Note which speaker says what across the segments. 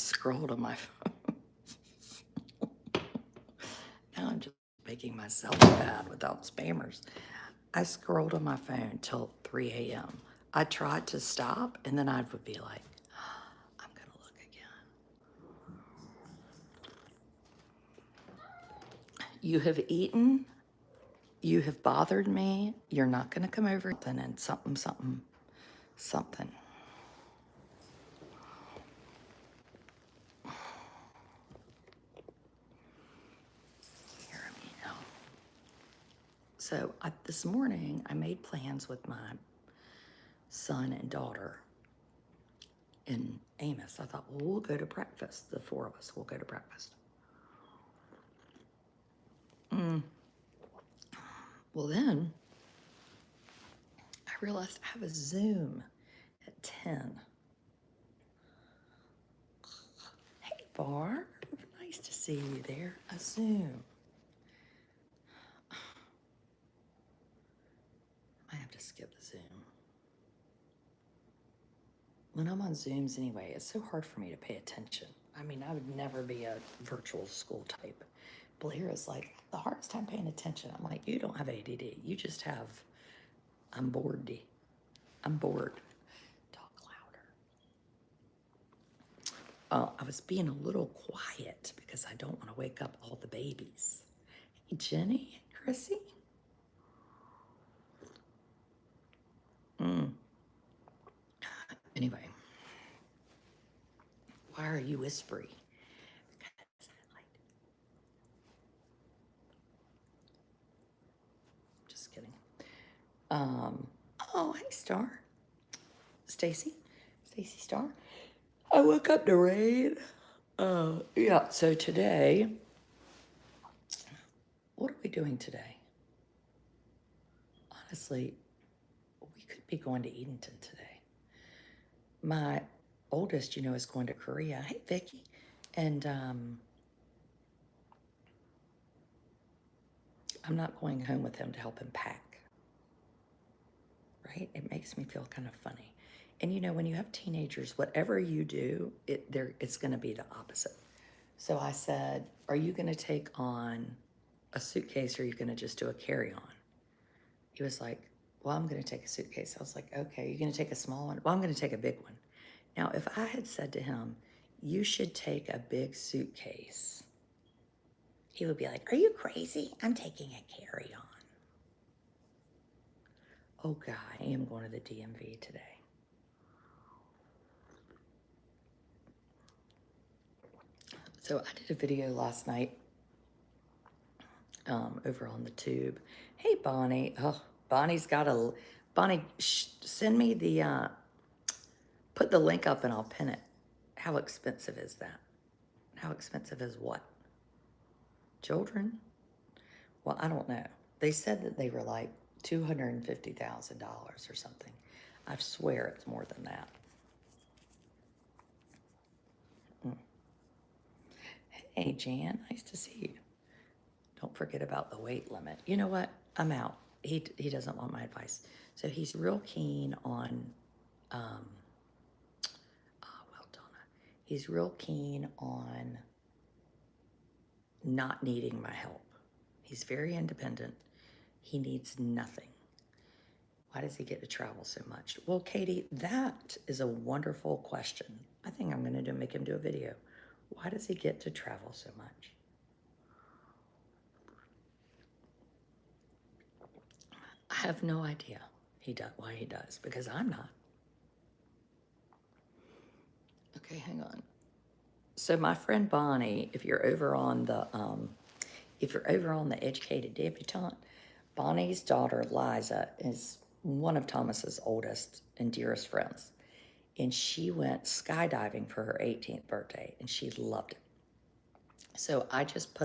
Speaker 1: scrolled on my phone. Now I'm just making myself bad without spammers. I scrolled on my phone till 3 a.m. I tried to stop, and then I would be like, I'm going to look again. You have eaten. You have bothered me. You're not going to come over and something, something, something. Hear me now. So this morning, I made plans with my son and daughter in Amos. I thought, well, we'll go to breakfast. The four of us will go to breakfast. Well, then I realized I have a Zoom at 10. Hey, Barb. Nice to see you there. A Zoom. I have to skip the Zoom. When I'm on Zooms anyway, it's so hard for me to pay attention. I mean, I would never be a virtual school type. Blair is like, the hardest time paying attention. I'm like, you don't have ADD. You just have, I'm bored. I'm bored. Talk louder. I was being a little quiet because I don't want to wake up all the babies. Hey, Jenny, Chrissy. Anyway, why are you whispery? Just kidding. Oh, hey, Star. Stacy Star. I woke up to rain. Yeah, so today, what are we doing today? Honestly, we could be going to Edenton today. My oldest, is going to Korea. Hey, Vicky. And I'm not going home with him to help him pack. Right? It makes me feel kind of funny. And when you have teenagers, whatever you do, it's going to be the opposite. So I said, are you going to take on a suitcase or are you going to just do a carry-on? He was like, well, I'm going to take a suitcase. I was like, okay, you're going to take a small one? Well, I'm going to take a big one. Now, if I had said to him, you should take a big suitcase, he would be like, are you crazy? I'm taking a carry-on. Oh, God, I am going to the DMV today. So I did a video last night over on the tube. Hey, Bonnie. Oh, Bonnie's got a... Bonnie, send me the... put the link up and I'll pin it. How expensive is that? How expensive is what? Children? Well, I don't know. They said that they were like $250,000 or something. I swear it's more than that. Hey, Jan, nice to see you. Don't forget about the weight limit. You know what? I'm out. He doesn't want my advice. So he's real keen on, well, Donna, he's real keen on not needing my help. He's very independent. He needs nothing. Why does he get to travel so much? Well, Katie, that is a wonderful question. I think I'm going to make him do a video. Why does he get to travel so much? I have no idea why he does, because I'm not. Okay, hang on. So my friend Bonnie, if you're over on the Educated Debutante, Bonnie's daughter Liza is one of Thomas's oldest and dearest friends. And she went skydiving for her 18th birthday and she loved it. So I just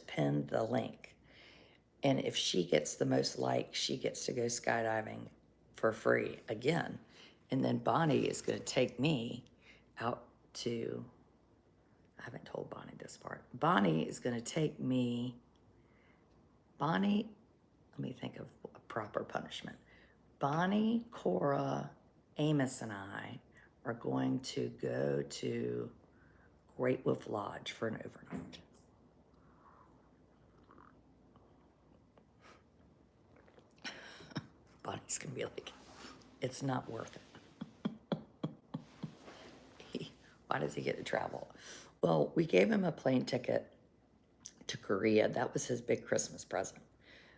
Speaker 1: pinned the link. And if she gets the most likes, she gets to go skydiving for free again. And then Bonnie is going to take me out to, I haven't told Bonnie this part. Bonnie is going to take me, let me think of a proper punishment. Bonnie, Cora, Amos, and I are going to go to Great Wolf Lodge for an overnight. Bonnie's gonna be like, it's not worth it. Why does he get to travel? Well, we gave him a plane ticket to Korea. That was his big Christmas present.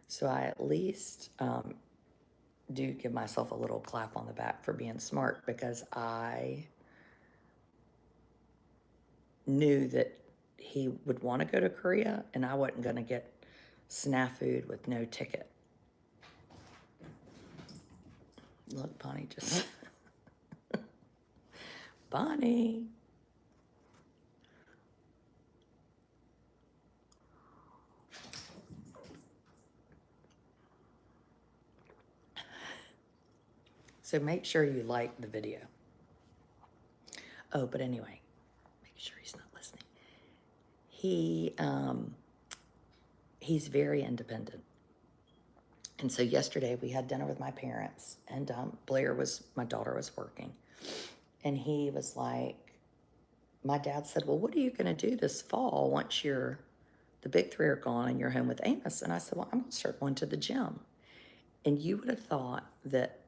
Speaker 1: So I at least do give myself a little clap on the back for being smart, because I knew that he would want to go to Korea and I wasn't going to get snafu'd with no ticket. Look, Bonnie just... Bonnie. So make sure you like the video. Oh, but anyway, make sure he's not listening. He's very independent. And so yesterday we had dinner with my parents, and my daughter was working. And he was like, my dad said, well, what are you going to do this fall once the big three are gone and you're home with Amos? And I said, well, I'm going to start going to the gym. And you would have thought that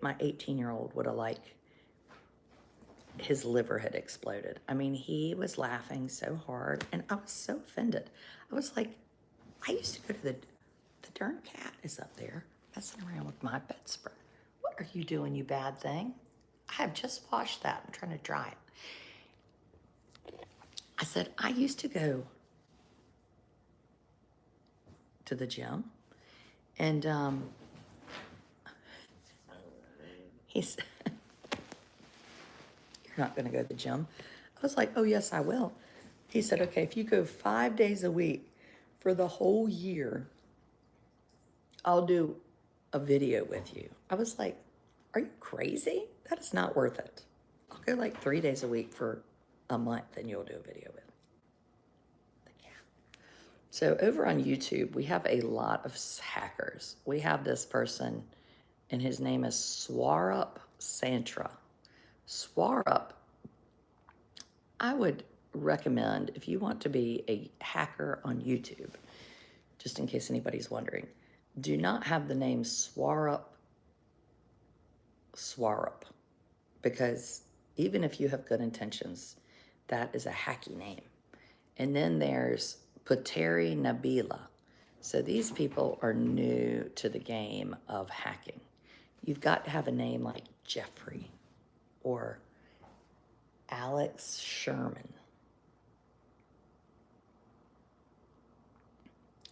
Speaker 1: my 18-year-old would have, like, his liver had exploded. I mean, he was laughing so hard, and I was so offended. I was like, I used to go to the darn cat is up there messing around with my bedspread. What are you doing, you bad thing? I have just washed that. I'm trying to dry it. I said, I used to go to the gym, and he said, you're not going to go to the gym. I was like, oh, yes, I will. He said, okay, if you go 5 days a week for the whole year, I'll do a video with you. I was like, are you crazy? That is not worth it. I'll go like 3 days a week for a month and you'll do a video with the cat. So over on YouTube, we have a lot of hackers. We have this person, and his name is Swarup Santra. Swarup, I would recommend, if you want to be a hacker on YouTube, just in case anybody's wondering, do not have the name Swarup, because even if you have good intentions, that is a hacky name. And then there's Puteri Nabila. So these people are new to the game of hacking. You've got to have a name like Jeffrey or Alex Sherman.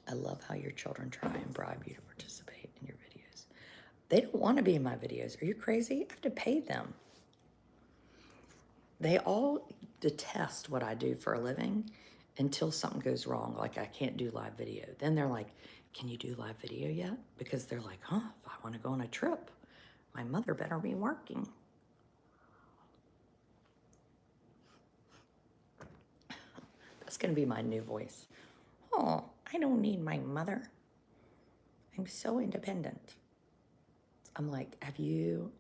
Speaker 1: I love how your children try and bribe you to participate in your videos. They don't want to be in my videos. Are you crazy? I have to pay them. They all detest what I do for a living until something goes wrong, like I can't do live video. Then they're like, can you do live video yet? Because they're like, if I want to go on a trip, my mother better be working. That's going to be my new voice. Oh, I don't need my mother. I'm so independent. I'm like, have you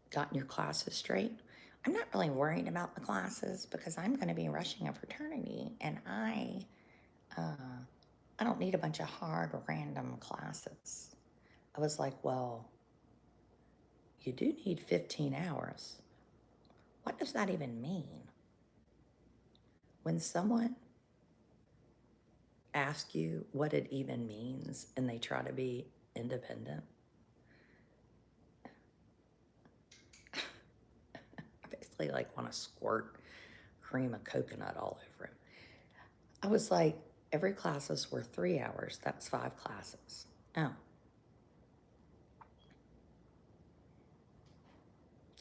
Speaker 1: gotten your classes straight? I'm not really worried about the classes because I'm going to be rushing a fraternity, and I don't need a bunch of hard random classes. I was like, well, you do need 15 hours. What does that even mean? When someone asks you what it even means and they try to be independent, I basically like want to squirt cream of coconut all over him. I was like, every class is worth 3 hours. That's 5 classes. Oh.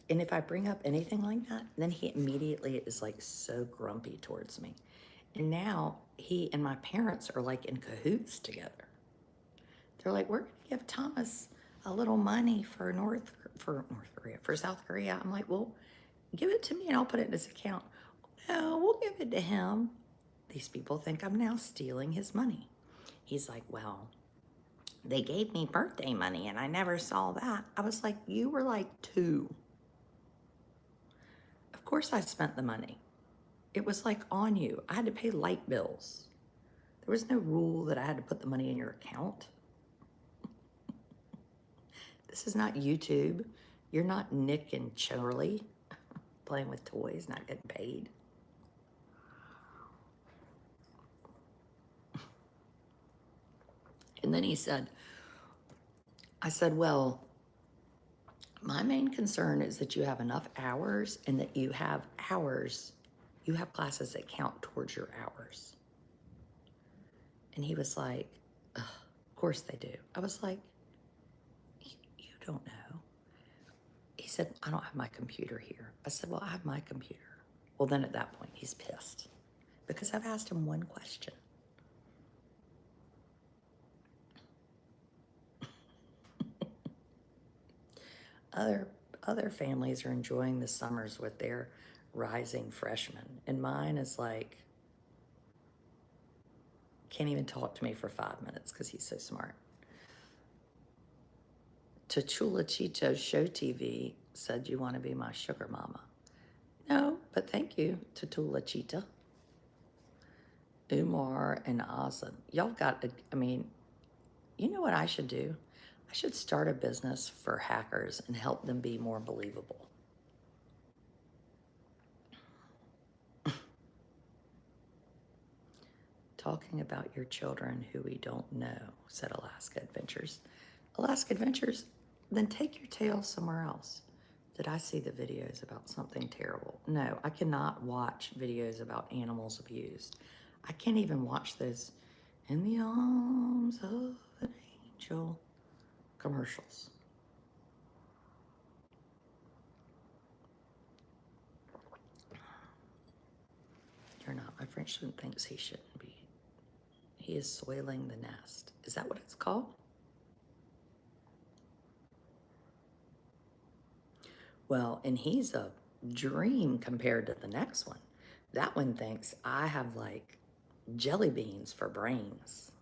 Speaker 1: And if I bring up anything like that, then he immediately is like so grumpy towards me. And now he and my parents are like in cahoots together. They're like, we're gonna give Thomas a little money for South Korea. I'm like, well, give it to me and I'll put it in his account. No, we'll give it to him. These people think I'm now stealing his money. He's like, well, They gave me birthday money and I never saw that. I was like, you were like 2. Of course I spent the money. It was like on you. I had to pay light bills. There was no rule that I had to put the money in your account. This is not YouTube. You're not Nick and Charlie playing with toys, not getting paid. And then he said, I said, well, my main concern is that you have enough hours and that you have classes that count towards your hours. And he was like, of course they do. I was like, you don't know. He said, I don't have my computer here. I said, well, I have my computer. Well, then at that point, he's pissed because I've asked him one question. Other families are enjoying the summers with their rising freshmen, and mine is like, can't even talk to me for 5 minutes because he's so smart. Chulachito Show TV said, you want to be my sugar mama? No, but thank you, Chulachita. Umar and Azam. Y'all got, you know what I should do? I should start a business for hackers and help them be more believable. Talking about your children who we don't know, said Alaska Adventures. Alaska Adventures, then take your tail somewhere else. Did I see the videos about something terrible? No, I cannot watch videos about animals abused. I can't even watch those in the arms of an angel commercials. You're not. My French student thinks he shouldn't be. He is soiling the nest. Is that what it's called? Well, and he's a dream compared to the next one. That one thinks I have like jelly beans for brains.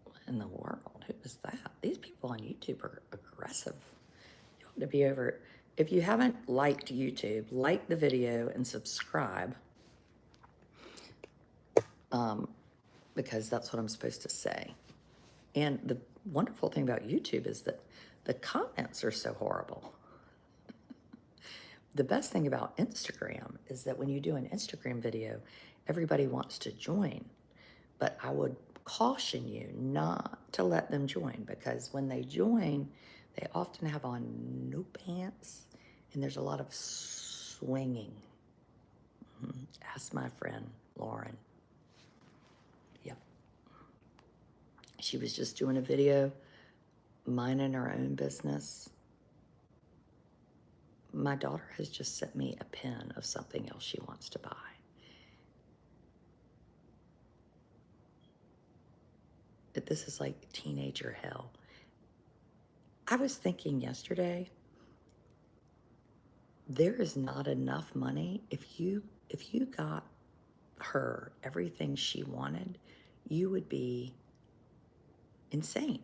Speaker 1: What in the world? Who is that? These people on YouTube are aggressive. You ought to be over it. If you haven't liked YouTube, like the video and subscribe, because that's what I'm supposed to say. And the wonderful thing about YouTube is that the comments are so horrible. The best thing about Instagram is that when you do an Instagram video, everybody wants to join. But I would caution you not to let them join, because when they join, they often have on no pants and there's a lot of swinging. Ask my friend Lauren. Yep. She was just doing a video, minding her own business. My daughter has just sent me a pin of something else she wants to buy. This is like teenager hell. I was thinking yesterday, there is not enough money. If you got her everything she wanted, you would be insane.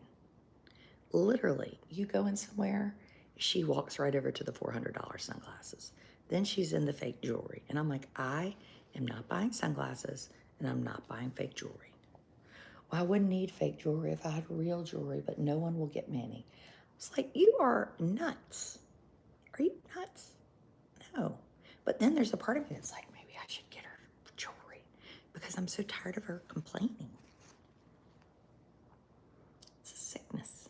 Speaker 1: Literally, you go in somewhere, she walks right over to the $400 sunglasses. Then she's in the fake jewelry. And I'm like, I am not buying sunglasses and I'm not buying fake jewelry. Well, I wouldn't need fake jewelry if I had real jewelry, but no one will get me any. It's like, you are nuts. Are you nuts? No. But then there's a part of me that's like, maybe I should get her jewelry because I'm so tired of her complaining. It's a sickness.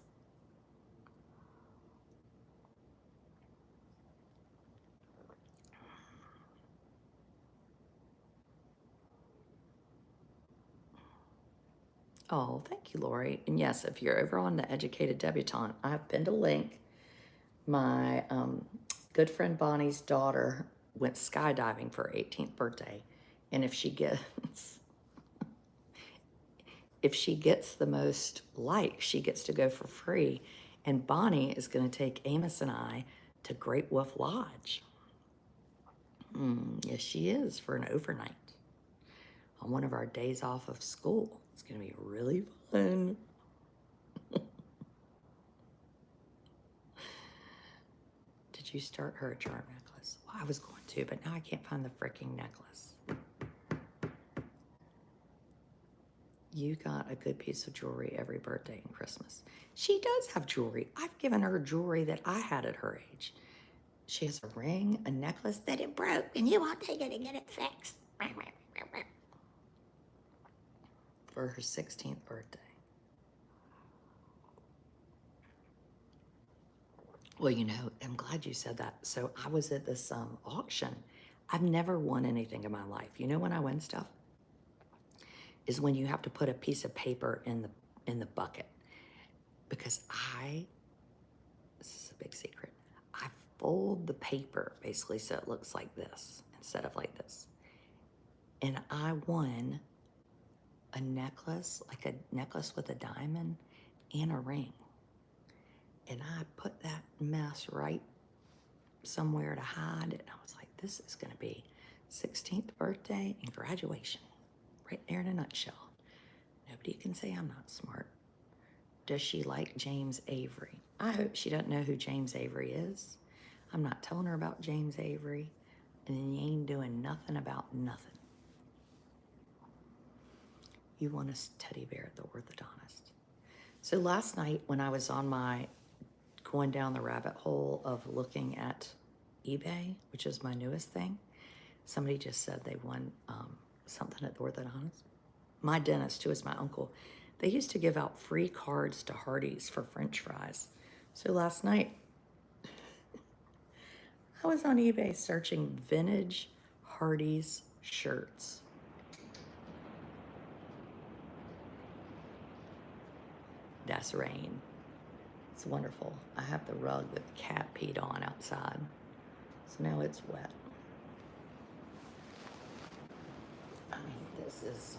Speaker 1: Oh, thank you, Lori. And yes, if you're over on the Educated Debutante, I have pinned a link. My good friend Bonnie's daughter went skydiving for her 18th birthday. And if she gets the most likes, she gets to go for free. And Bonnie is going to take Amos and I to Great Wolf Lodge. Yes, she is, for an overnight. on one of our days off of school. It's going to be really fun. Did you start her a charm necklace? Well, I was going to, but now I can't find the freaking necklace. You got a good piece of jewelry every birthday and Christmas. She does have jewelry. I've given her jewelry that I had at her age. She has a ring, a necklace that it broke, and you won't take it and get it fixed. For her 16th birthday. Well, you know, I'm glad you said that. So I was at this auction. I've never won anything in my life. You know when I win stuff? Is when you have to put a piece of paper in the bucket. Because this is a big secret, I fold the paper basically so it looks like this instead of like this. And I won a necklace, like a necklace with a diamond and a ring. And I put that mess right somewhere to hide it. And I was like, this is gonna be 16th birthday and graduation. Right there in a nutshell. Nobody can say I'm not smart. Does she like James Avery? I hope she doesn't know who James Avery is. I'm not telling her about James Avery, and then you ain't doing nothing about nothing. You want a teddy bear at the orthodontist. So last night when I was on my going down the rabbit hole of looking at eBay, which is my newest thing, somebody just said they won something at the orthodontist. My dentist, who is my uncle, they used to give out free cards to Hardee's for French fries. So last night, I was on eBay searching vintage Hardee's shirts. That's rain. It's wonderful. I have the rug that the cat peed on outside. So now it's wet. I mean, this is...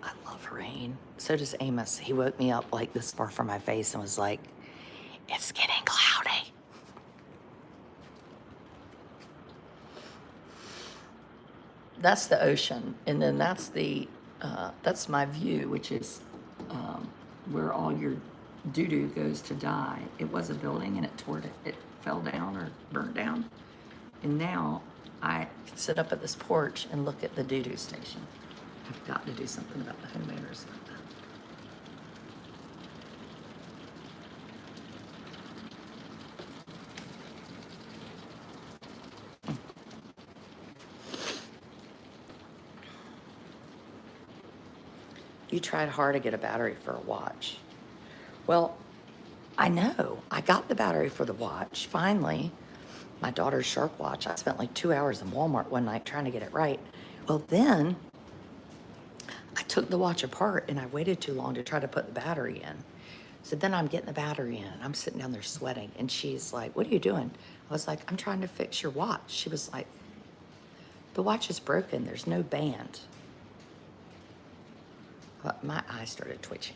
Speaker 1: I love rain. So does Amos. He woke me up like this far from my face and was like, it's getting cloudy. That's the ocean. And then that's my view, which is where all your doo-doo goes to die. It was a building and it fell down or burnt down. And now I can sit up at this porch and look at the doo-doo station. I've got to do something about the homeowners about that. You tried hard to get a battery for a watch. Well, I know. I got the battery for the watch, finally. My daughter's Shark watch. I spent like 2 hours in Walmart one night trying to get it right. Well, then I took the watch apart and I waited too long to try to put the battery in. So then I'm getting the battery in and I'm sitting down there sweating. And she's like, what are you doing? I was like, I'm trying to fix your watch. She was like, the watch is broken. There's no band. But my eye started twitching.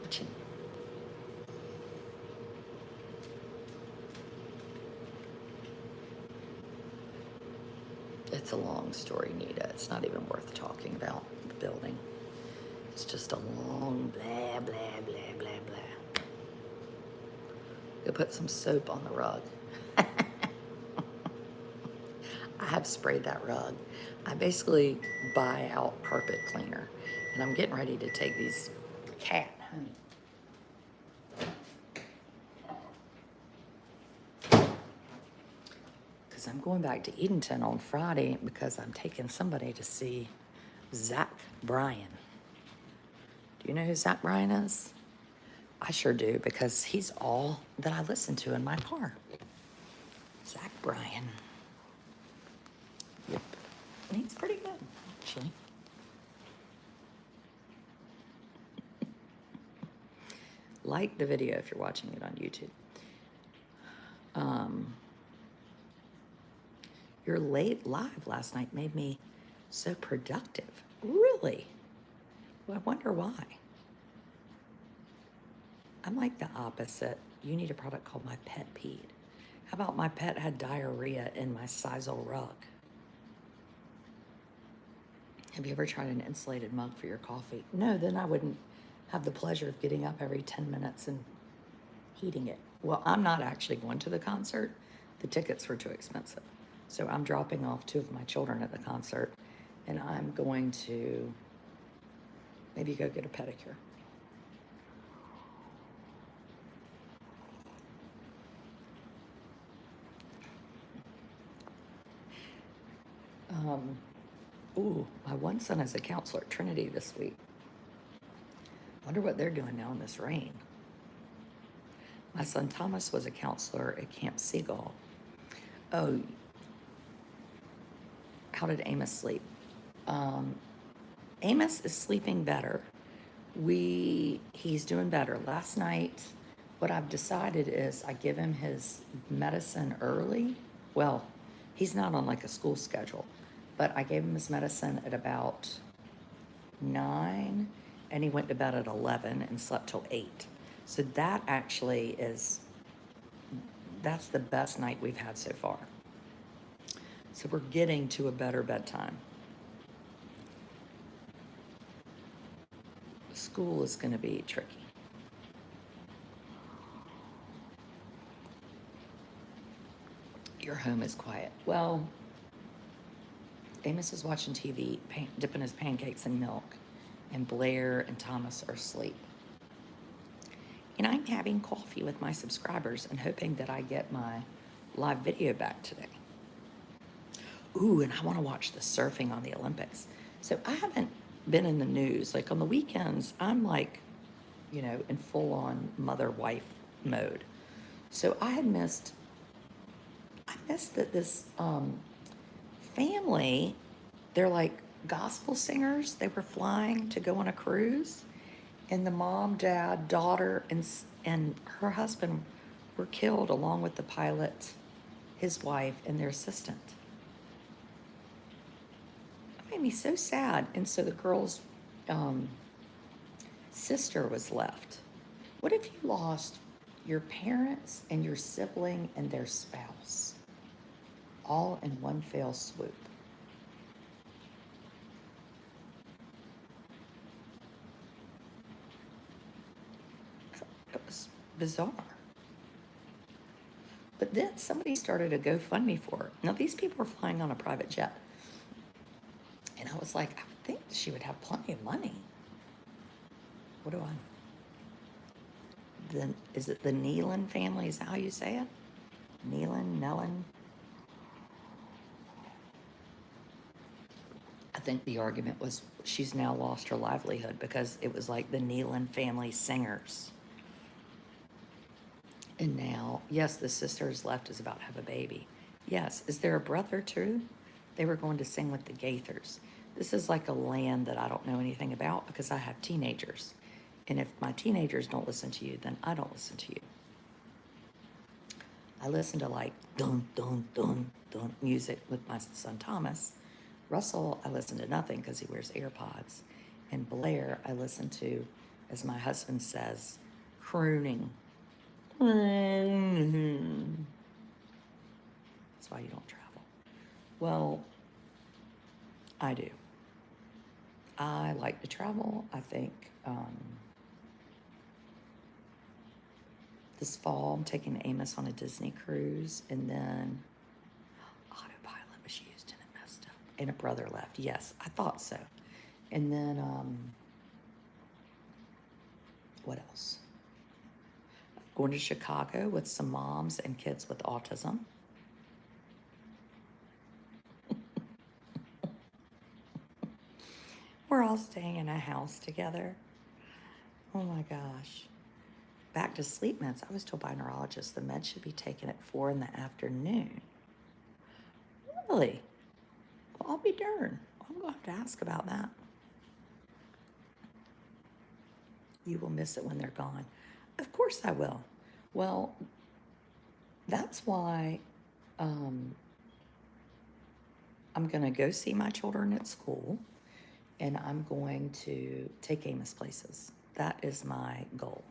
Speaker 1: Twitching. It's a long story, Nita. It's not even worth talking about the building. It's just a long blah, blah, blah, blah, blah. Go put some soap on the rug. I have sprayed that rug. I basically buy out carpet cleaner. And I'm getting ready to take these cat, honey. Because I'm going back to Edenton on Friday because I'm taking somebody to see Zach Bryan. Do you know who Zach Bryan is? I sure do, because he's all that I listen to in my car. Zach Bryan. Yep. And he's pretty good, actually. Like the video if you're watching it on YouTube. Your late live last night made me so productive. Really? Well, I wonder why. I'm like the opposite. You need a product called My Pet Peed. How about my pet had diarrhea in my sisal rug? Have you ever tried an insulated mug for your coffee? No, then I wouldn't have the pleasure of getting up every 10 minutes and heating it. Well, I'm not actually going to the concert. The tickets were too expensive. So I'm dropping off two of my children at the concert, and I'm going to maybe go get a pedicure. Um, ooh, my one son is a counselor at Trinity this week. Wonder what they're doing now in this rain. My son Thomas was a counselor at Camp Seagull. Oh, how did Amos sleep? Amos is sleeping better. He's doing better. Last night, what I've decided is I give him his medicine early. Well, he's not on like a school schedule, but I gave him his medicine at about 9, and he went to bed at 11 and slept till 8. So that actually that's the best night we've had so far. So we're getting to a better bedtime. School is going to be tricky. Your home is quiet. Well, Amos is watching TV, dipping his pancakes in milk, and Blair and Thomas are asleep. And I'm having coffee with my subscribers and hoping that I get my live video back today. Ooh, and I want to watch the surfing on the Olympics. So I haven't been in the news. Like on the weekends, I'm like, in full on mother-wife mode. So I missed that this family, they're like gospel singers. They were flying to go on a cruise, and the mom, dad, daughter, and her husband were killed along with the pilot, his wife, and their assistant. It made me so sad. And so the girl's sister was left. What if you lost your parents and your sibling and their spouse all in one fell swoop? It was bizarre. But then somebody started a GoFundMe for her. Now, these people are flying on a private jet. And I was like, I would think she would have plenty of money. What do I? Is it the Nealon family? Is that how you say it? Nellon? I think the argument was she's now lost her livelihood because it was like the Nealon family singers. And now, yes, the sisters left is about to have a baby. Yes, is there a brother too? They were going to sing with the Gaithers. This is like a land that I don't know anything about because I have teenagers. And if my teenagers don't listen to you, then I don't listen to you. I listen to like dun, dun, dun, dun music with my son Thomas. Russell, I listen to nothing because he wears AirPods. And Blair, I listen to, as my husband says, crooning. That's why you don't travel. Well, I do. I like to travel. I think this fall I'm taking Amos on a Disney cruise, and then autopilot was used and it messed up. And a brother left. Yes, I thought so. And then what else? Going to Chicago with some moms and kids with autism. We're all staying in a house together. Oh my gosh. Back to sleep meds. I was told by a neurologist the meds should be taken at 4 in the afternoon. Really? Well, I'll be darned. I'm going to have to ask about that. You will miss it when they're gone. Of course I will. Well, that's why I'm going to go see my children at school, and I'm going to take Amos places. That is my goal.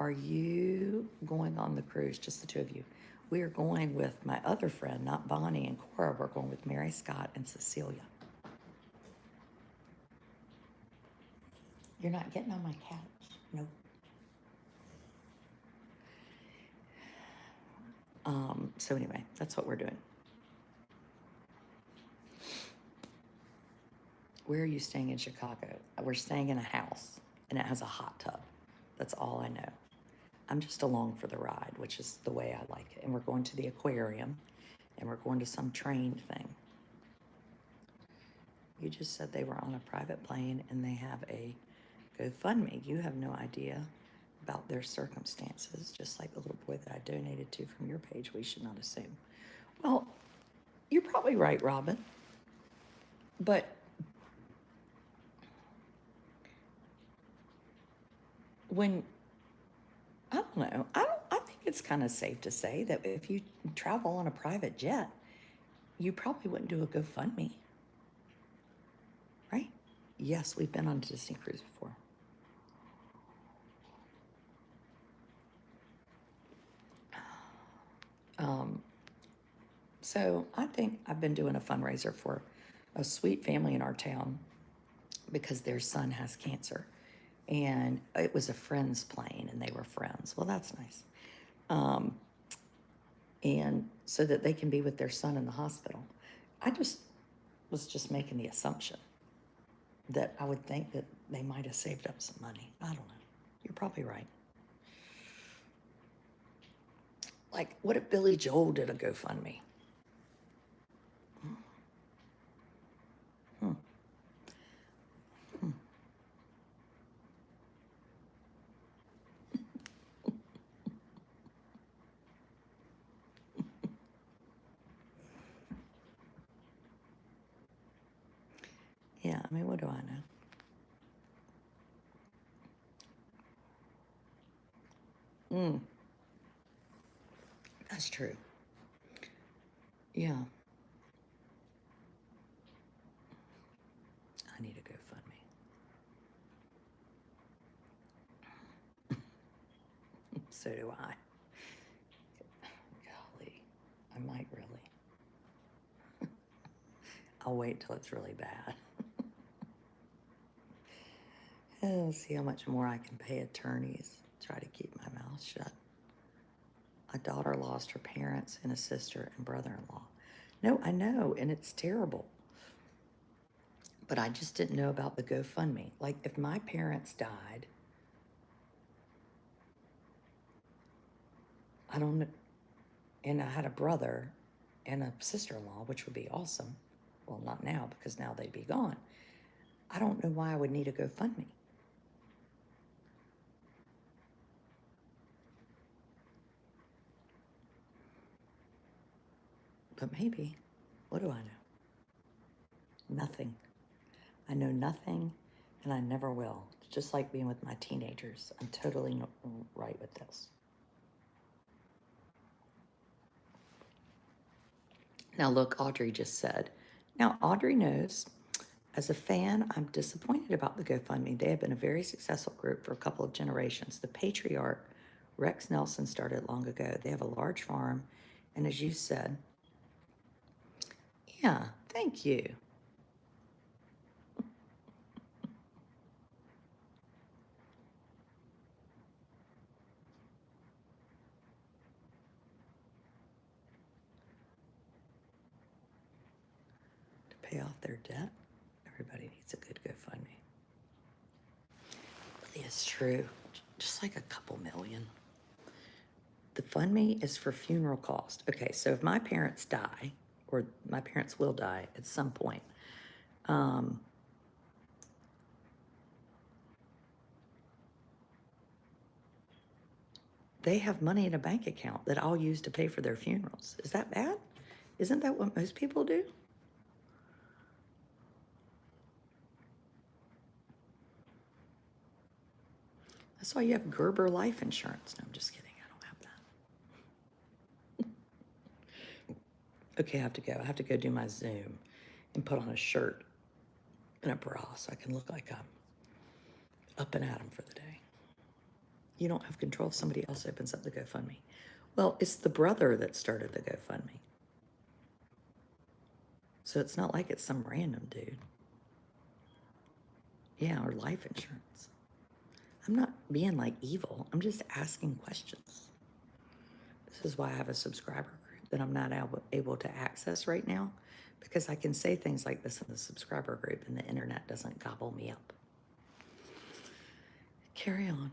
Speaker 1: are you going on the cruise? Just the two of you. We are going with my other friend, not Bonnie and Cora. We're going with Mary Scott and Cecilia. You're not getting on my couch. Nope. So anyway, that's what we're doing. Where are you staying in Chicago? We're staying in a house, and it has a hot tub. That's all I know. I'm just along for the ride, which is the way I like it. And we're going to the aquarium, and we're going to some train thing. You just said they were on a private plane, and they have a GoFundMe. You have no idea about their circumstances, just like the little boy that I donated to from your page. We should not assume. Well, you're probably right, Robin. But when, I don't know, I think it's kind of safe to say that if you travel on a private jet, you probably wouldn't do a GoFundMe, right? Yes, we've been on a Disney cruise before. So I think I've been doing a fundraiser for a sweet family in our town because their son has cancer. And it was a friend's plane and they were friends. Well, that's nice. And so that they can be with their son in the hospital. I was just making the assumption that I would think that they might have saved up some money. I don't know. You're probably right. Like, what if Billy Joel did a GoFundMe? Yeah, I mean, what do I know? That's true. Yeah. I need a GoFundMe. So do I. Golly, I might really. I'll wait till it's really bad. Oh, see how much more I can pay attorneys. Try to keep my mouth shut. A daughter lost her parents and a sister and brother-in-law. No, I know, and it's terrible. But I just didn't know about the GoFundMe. Like, if my parents died, I don't know, and I had a brother and a sister-in-law, which would be awesome. Well, not now, because now they'd be gone. I don't know why I would need a GoFundMe. But maybe. What do I know? Nothing. I know nothing, and I never will. It's just like being with my teenagers. I'm totally right with this. Now, look, Audrey just said. Now, Audrey knows. As a fan, I'm disappointed about the GoFundMe. They have been a very successful group for a couple of generations. The patriarch, Rex Nelson, started long ago. They have a large farm, and as you said, yeah, thank you. To pay off their debt, everybody needs a good GoFundMe. It's true, just like a couple million. The FundMe is for funeral cost. Okay, so if my parents die, or my parents will die at some point, they have money in a bank account that I'll use to pay for their funerals. Is that bad? Isn't that what most people do? That's why you have Gerber life insurance. No, I'm just kidding. I don't have that. Okay, I have to go. I have to go do my Zoom and put on a shirt and a bra so I can look like I'm up and at 'em for the day. You don't have control if somebody else opens up the GoFundMe. Well, it's the brother that started the GoFundMe. So it's not like it's some random dude. Yeah, or life insurance. I'm not being like evil. I'm just asking questions. This is why I have a subscriber group that I'm not able to access right now, because I can say things like this in the subscriber group and the internet doesn't gobble me up. Carry on.